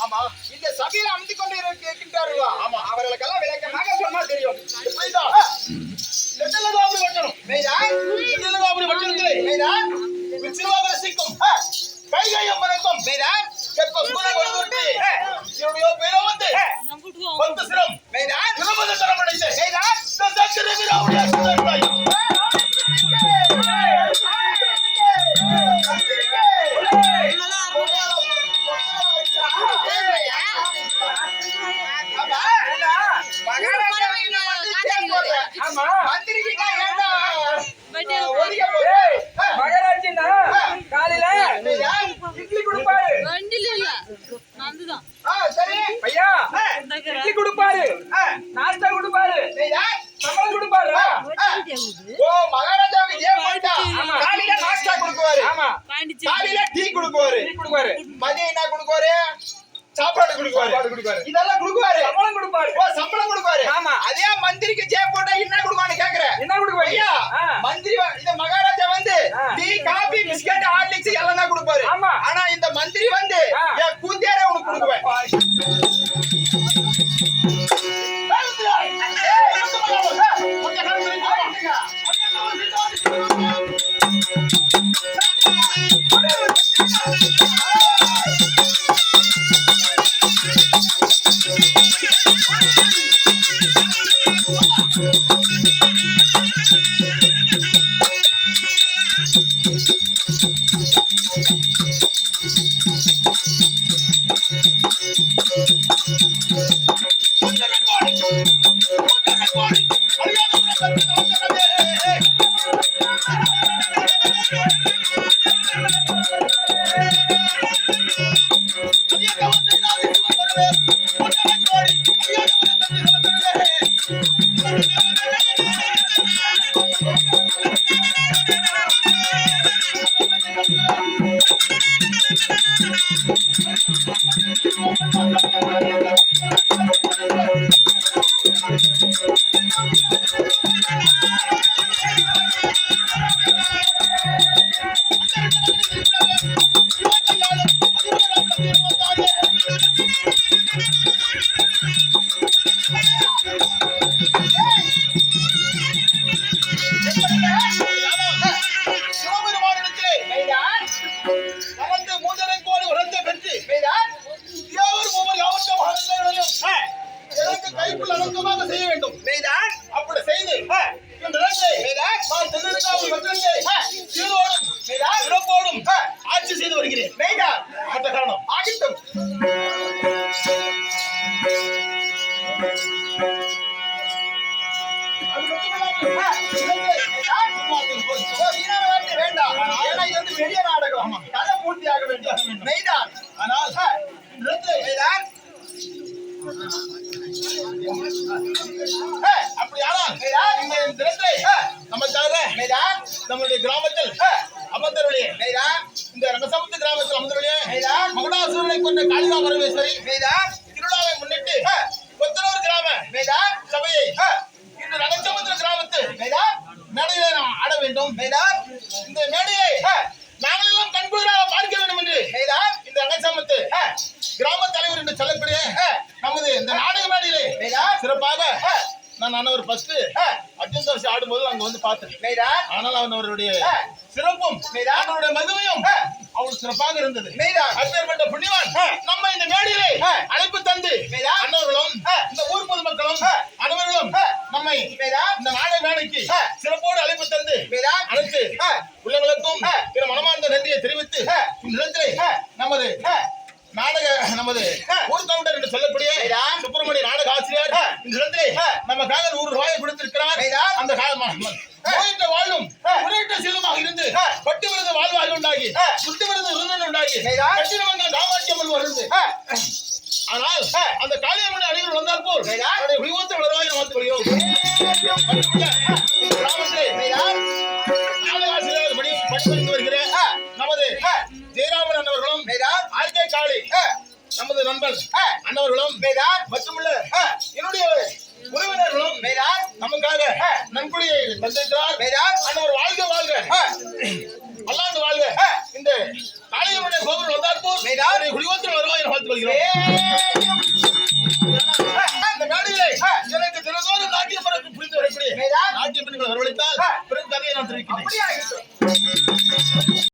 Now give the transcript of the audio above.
ஆமா, இந்த சபையில அமர்ந்து கொண்டு இருக்கின்றார்களா? ஆமா, அவர்களுக்கெல்லாம் விளக்கமாக சொன்னா தெரியும். கைகையும் வணக்கம் மேதான் இட்லி கொடுப்பாரு, நாஸ்டா கொடுப்பாரு, சம்பளம் கொடுப்பாரு. ஓ, மகாராஜாவுக்கு ஏன் போயிட்டா? காலையில நாஸ்டா கொடுக்குவாரு, காலையில டீ கொடுக்குவாரு, மதியம் என்ன கொடுக்குவாரு? சாப்பாடு கொடுக்குவாரு, இதெல்லாம் கொடுக்குவாரு, சம்பளம் கொடுப்பாரு. ஓ, சம்பளம் கொடுப்பாரு. ஆமா, அதே மந்திரிக்கு ஜே போட்டா என்ன கொடுக்குவான்னு கேக்குறேன். என்ன கொடுக்குவாரு? மந்திரி இந்த மகாராஜா வந்து டீ, காபி, பிஸ்கட், ஹார்லிக்ஸ் எல்லாம் தான் கொடுப்பாரு. ஆனா இந்த மந்திரி வந்து என் கூந்தேரே உனக்கு கொடுக்குவேன். ஆட்சி செய்து வருகிறேன். ஆகட்டும். வேண்டாம், ஏன்னா இது வந்து பெரிய நாடகம், கதை பூர்த்தியாக வேண்டும். நம்முடைய கிராமத்தில் அமர்ந்தருளியே இந்த ரங்கசமுத்து கிராமத்தில் அமர்ந்தருளியே மகுடாசுரனை கொண்ட காளிகா பரமேஸ்வரி திருவிழாவை முன்னிட்டு கொத்தனூர் கிராம சபையை இன்று ரங்கசமுத்திர கிராமத்து மேடையிலே நாம் ஆட வேண்டும். இந்த மேடையை நாங்களெல்லாம் கண்குளிராக பார்க்க வேண்டும் என்று இந்த ரங்கசமுத்து கிராம தலைவர் என்று சொல்லக்கூடிய நமது இந்த நாடக மேடையிலே சிறப்பாக நான் அண்ணவர் ஃபர்ஸ்ட் அர்ஜுன் தர்ஷி ஆடும்போது அங்க வந்து பார்த்தேன். ஆனால் அவருடைய சிறப்பும் அவருடைய மகிமையும் அவள் சிறப்பாக இருந்தது. அப்பேற்பட்ட புண்ணியவான் நம்ம இந்த மேடையிலே அழைப்பு தந்து அண்ணவர்களும் இந்த ஊர் பொதுமக்களும் அனைவர்களும் நம்மை இந்த நாடக மேடைக்கு சிறப்போடு அழைப்பு தந்து அழைத்து உள்ளவர்களுக்கும் பிற மனமார்ந்த நன்றியை தெரிவித்து இந்த இடத்திலே நமது ஊர் கவுண்டர் என்று சொல்லக்கூடிய சுப்பிரமணிய நாடக ஆசிரியர் இந்த இடத்திலே நமக்காக 100 ரூபாயை கொடுத்திருக்கிறார். அந்த நோயிட்ட வாழும் உரையிட்ட செல்வமாக இருந்து பட்டு விருது வாழ்வாக உண்டாகி சுட்டு விருது விருந்தன் உண்டாகி கட்டிடவங்க காமாட்சியம்மன் வருது. ஆனால் அந்த காளியம்மன் அனைவரும் வந்தால் போல் விழிவத்து வளர்வாய் நமக்கு விழியோம் கிராமத்திலே நாடக ஆசிரியர் படித்து வருகிறேன் நமது ஜெயராமன் அண்ணவர்களும் ஆர்கே காளி நமது நண்பன் அண்ணவர்களும் மற்றுமுள்ள என்னுடைய உறவினர்களும் நமக்காக நன்கொடையை தந்திருக்கிறார். அண்ணவர் வாழ்க வாழ்க பல்லாண்டு வாழ்க